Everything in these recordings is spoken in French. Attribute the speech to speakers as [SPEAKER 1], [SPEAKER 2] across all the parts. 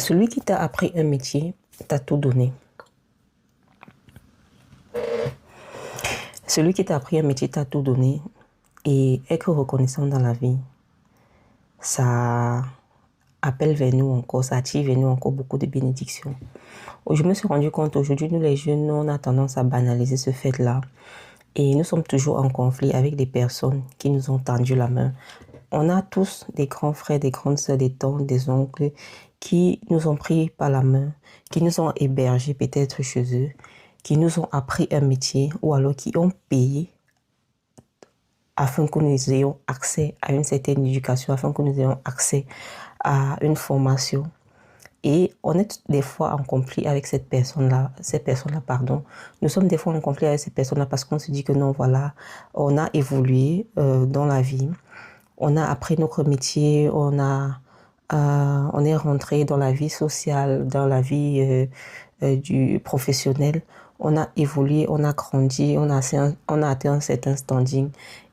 [SPEAKER 1] Celui qui t'a appris un métier t'a tout donné. Celui qui t'a appris un métier t'a tout donné et être reconnaissant dans la vie, ça appelle vers nous encore, ça attire vers nous encore beaucoup de bénédictions. Je me suis rendu compte aujourd'hui, nous les jeunes, on a tendance à banaliser ce fait-là et nous sommes toujours en conflit avec des personnes qui nous ont tendu la main. On a tous des grands frères, des grandes sœurs, des tantes, des oncles qui nous ont pris par la main, qui nous ont hébergés peut-être chez eux, qui nous ont appris un métier ou alors qui ont payé afin que nous ayons accès à une certaine éducation, afin que nous ayons accès à une formation. Et on est des fois en conflit avec ces personnes-là, pardon. Nous sommes des fois en conflit avec ces personnes-là parce qu'on se dit que non, voilà, on a évolué dans la vie, on a appris notre métier, on est rentré dans la vie sociale, dans la vie du professionnel, on a évolué, on a grandi, on a atteint un certain standing.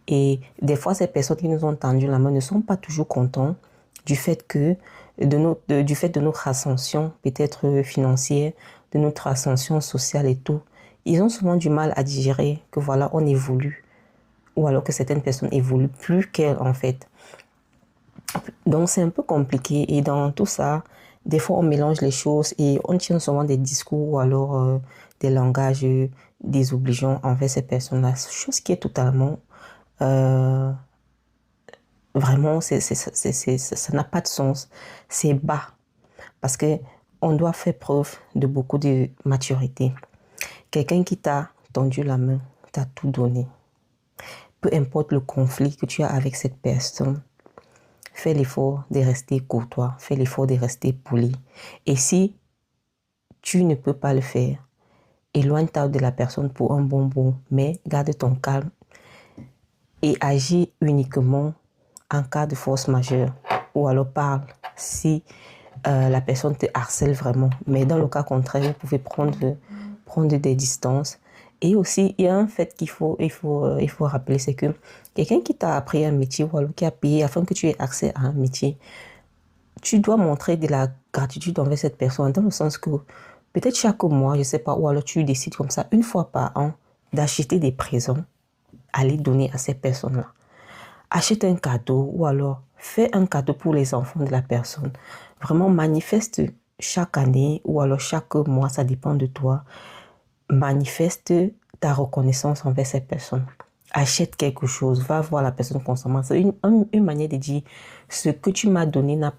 [SPEAKER 1] Et des fois, ces personnes qui nous ont tendu la main ne sont pas toujours contents du fait de notre ascension, peut-être financière, de notre ascension sociale et tout. Ils ont souvent du mal à digérer que voilà, on évolue. Ou alors que certaines personnes évoluent plus qu'elles en fait. Donc c'est un peu compliqué et dans tout ça, des fois on mélange les choses et on tient souvent des discours ou alors des langages désobligeants envers ces personnes-là. Chose qui est totalement... vraiment, ça n'a pas de sens. C'est bas. Parce qu'on doit faire preuve de beaucoup de maturité. Quelqu'un qui t'a tendu la main, t'a tout donné. Peu importe le conflit que tu as avec cette personne, fais l'effort de rester courtois, fais l'effort de rester poli. Et si tu ne peux pas le faire, éloigne-toi de la personne pour un bon bout, mais garde ton calme et agis uniquement en cas de force majeure. Ou alors parle si la personne te harcèle vraiment. Mais dans le cas contraire, vous pouvez prendre des distances. Et aussi, il y a un fait qu'il faut rappeler, c'est que quelqu'un qui t'a appris un métier ou alors qui a payé afin que tu aies accès à un métier, tu dois montrer de la gratitude envers cette personne, dans le sens que peut-être chaque mois, je ne sais pas, ou alors tu décides comme ça, une fois par an, d'acheter des présents à les donner à ces personnes-là. Achète un cadeau ou alors fais un cadeau pour les enfants de la personne. Vraiment manifeste chaque année ou alors chaque mois, ça dépend de toi. Manifeste ta reconnaissance envers cette personne. Achète quelque chose, va voir la personne constamment. C'est une manière de dire ce que tu m'as donné n'a pas